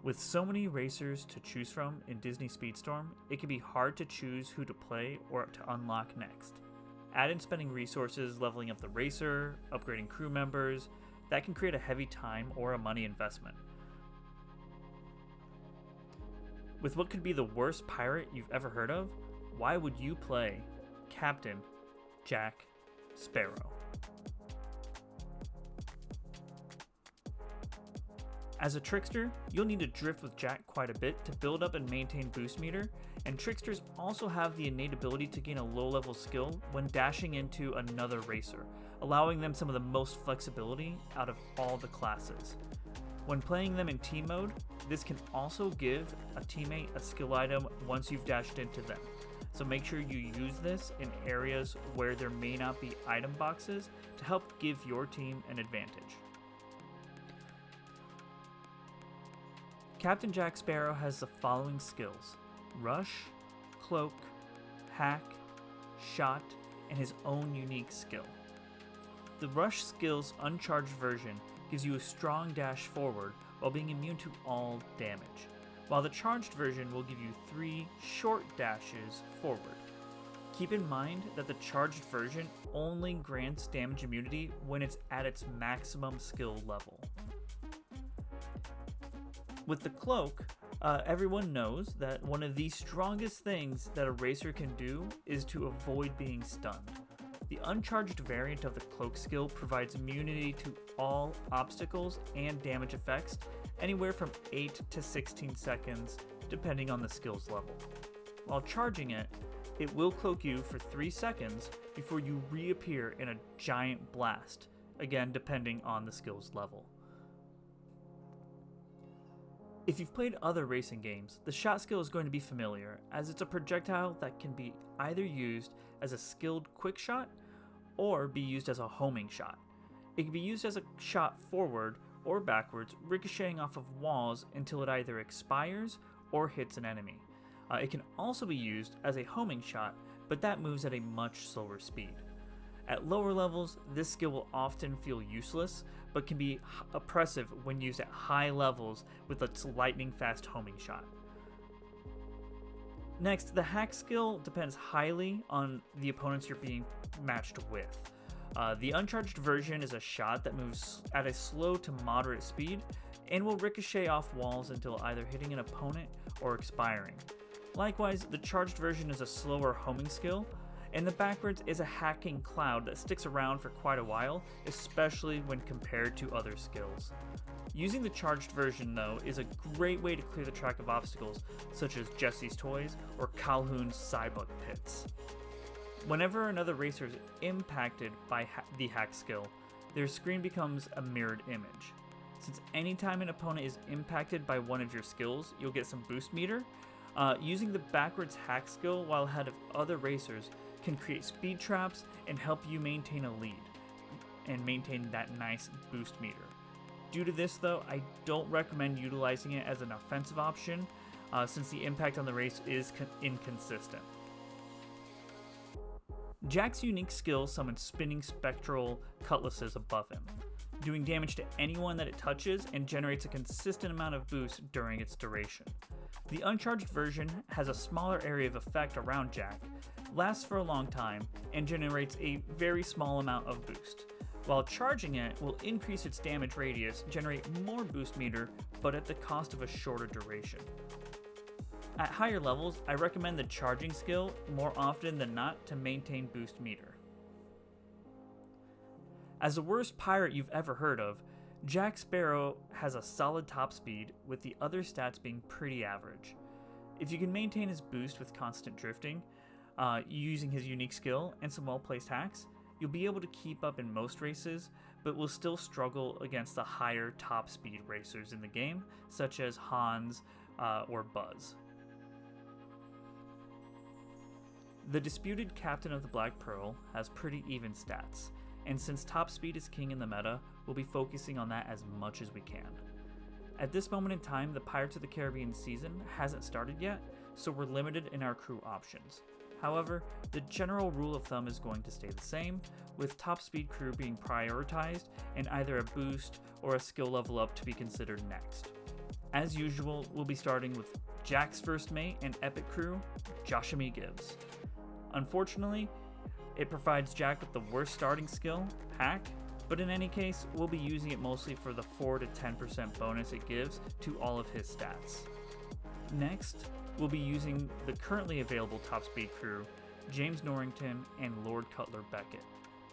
With so many racers to choose from in Disney Speedstorm, it can be hard to choose who to play or to unlock next. Add in spending resources leveling up the racer, upgrading crew members, that can create a heavy time or a money investment. With what could be the worst pirate you've ever heard of, why would you play Captain Jack Sparrow? As a trickster, you'll need to drift with Jack quite a bit to build up and maintain boost meter, and tricksters also have the innate ability to gain a low-level skill when dashing into another racer, allowing them some of the most flexibility out of all the classes. When playing them in team mode, this can also give a teammate a skill item once you've dashed into them, so make sure you use this in areas where there may not be item boxes to help give your team an advantage. Captain Jack Sparrow has the following skills: Rush, Cloak, Hack, Shot, and his own unique skill. The Rush skill's uncharged version gives you a strong dash forward while being immune to all damage, while the charged version will give you 3 short dashes forward. Keep in mind that the charged version only grants damage immunity when it's at its maximum skill level. With the Cloak, everyone knows that one of the strongest things that a racer can do is to avoid being stunned. The uncharged variant of the Cloak skill provides immunity to all obstacles and damage effects, anywhere from 8 to 16 seconds, depending on the skill's level. While charging it, it will cloak you for 3 seconds before you reappear in a giant blast, again depending on the skill's level. If you've played other racing games, the shot skill is going to be familiar, as it's a projectile that can be either used as a skilled quick shot or be used as a homing shot. It can be used as a shot forward or backwards, ricocheting off of walls until it either expires or hits an enemy. It can also be used as a homing shot, but that moves at a much slower speed. At lower levels, this skill will often feel useless, but can be oppressive when used at high levels with its lightning fast homing shot. Next, the hack skill depends highly on the opponents you're being matched with. The uncharged version is a shot that moves at a slow to moderate speed and will ricochet off walls until either hitting an opponent or expiring. Likewise, the charged version is a slower homing skill, and the backwards is a hacking cloud that sticks around for quite a while, especially when compared to other skills. Using the charged version, though, is a great way to clear the track of obstacles, such as Jesse's Toys or Calhoun's Cybug Pits. Whenever another racer is impacted by the hack skill, their screen becomes a mirrored image. Since anytime an opponent is impacted by one of your skills, you'll get some boost meter. Using the backwards hack skill while ahead of other racers can create speed traps and help you maintain a lead and maintain that nice boost meter. Due to this though, I don't recommend utilizing it as an offensive option since the impact on the race is inconsistent. Jack's unique skill summons spinning spectral cutlasses above him, doing damage to anyone that it touches and generates a consistent amount of boost during its duration. The uncharged version has a smaller area of effect around Jack, lasts for a long time, and generates a very small amount of boost. While charging it will increase its damage radius, generate more boost meter, but at the cost of a shorter duration. At higher levels, I recommend the charging skill more often than not to maintain boost meter. As the worst pirate you've ever heard of, Jack Sparrow has a solid top speed, with the other stats being pretty average. If you can maintain his boost with constant drifting, using his unique skill and some well-placed hacks, you'll be able to keep up in most races, but will still struggle against the higher top speed racers in the game, such as Hans or Buzz. The disputed captain of the Black Pearl has pretty even stats, and since top speed is king in the meta, we'll be focusing on that as much as we can. At this moment in time, the Pirates of the Caribbean season hasn't started yet, so we're limited in our crew options. However, the general rule of thumb is going to stay the same, with top speed crew being prioritized and either a boost or a skill level up to be considered next. As usual, we'll be starting with Jack's first mate and epic crew, Joshua Gibbs. Unfortunately, it provides Jack with the worst starting skill, Hack, but in any case, we'll be using it mostly for the 4 to 10% bonus it gives to all of his stats. Next, we'll be using the currently available top speed crew, James Norrington and Lord Cutler Beckett.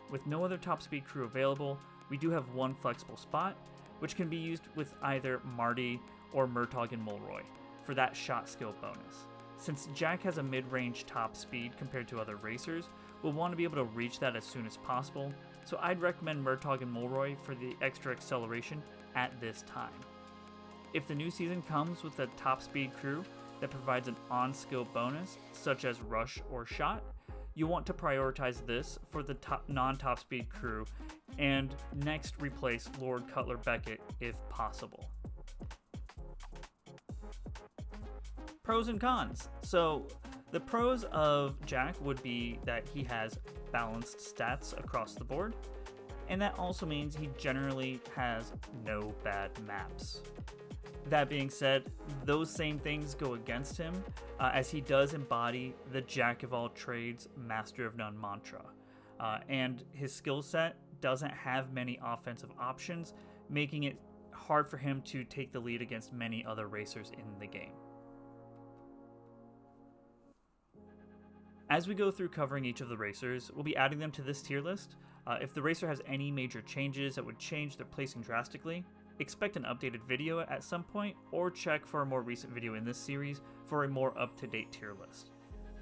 With no other top speed crew available, we do have one flexible spot, which can be used with either Marty or Murtaugh and Mulroy for that shot skill bonus. Since Jack has a mid-range top speed compared to other racers, we'll want to be able to reach that as soon as possible, so I'd recommend Murtaugh and Mulroy for the extra acceleration at this time. If the new season comes with a top speed crew that provides an on-skill bonus, such as rush or shot, you want to prioritize this for the non-top speed crew, and next replace Lord Cutler Beckett if possible. Pros and cons. So the pros of Jack would be that he has balanced stats across the board, and that also means he generally has no bad maps. That being said, those same things go against him, as he does embody the Jack of all trades, master of none mantra, and his skill set doesn't have many offensive options, making it hard for him to take the lead against many other racers in the game. As we go through covering each of the racers, we'll be adding them to this tier list. If the racer has any major changes that would change their placing drastically, expect an updated video at some point, or check for a more recent video in this series for a more up-to-date tier list.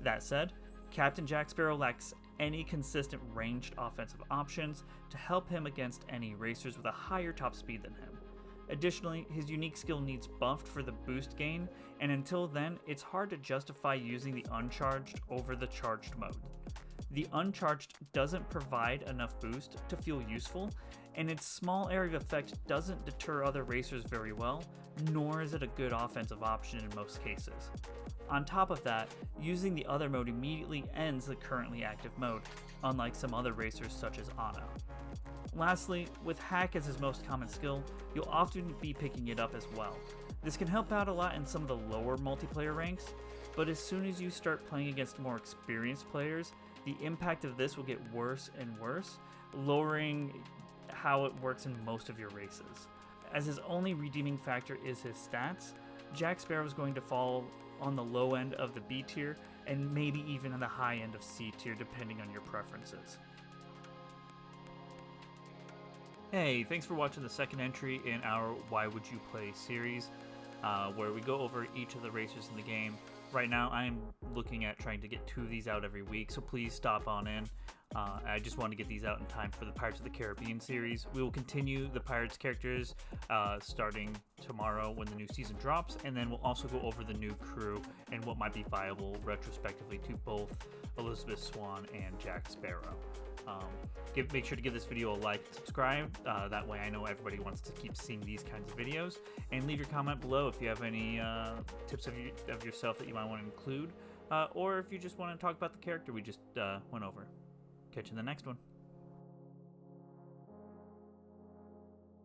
That said, Captain Jack Sparrow lacks any consistent ranged offensive options to help him against any racers with a higher top speed than him. Additionally, his unique skill needs buffed for the boost gain, and until then, it's hard to justify using the uncharged over the charged mode. The uncharged doesn't provide enough boost to feel useful, and its small area of effect doesn't deter other racers very well, nor is it a good offensive option in most cases. On top of that, using the other mode immediately ends the currently active mode, unlike some other racers such as Anna. Lastly, with Hack as his most common skill, you'll often be picking it up as well. This can help out a lot in some of the lower multiplayer ranks, but as soon as you start playing against more experienced players, the impact of this will get worse and worse, lowering how it works in most of your races. As his only redeeming factor is his stats, Jack Sparrow is going to fall on the low end of the B tier and maybe even on the high end of C tier depending on your preferences. Hey, thanks for watching the second entry in our Why Would You Play series, where we go over each of the racers in the game. Right now, I'm looking at trying to get 2 of these out every week, so please stop on in. I just want to get these out in time for the Pirates of the Caribbean series. We will continue the Pirates characters starting tomorrow when the new season drops, and then we'll also go over the new crew and what might be viable retrospectively to both Elizabeth Swann and Jack Sparrow. Make sure to give this video a like and subscribe. That way I know everybody wants to keep seeing these kinds of videos. And leave your comment below if you have any tips of yourself that you might want to include, or if you just want to talk about the character we just went over. Catch you in the next one.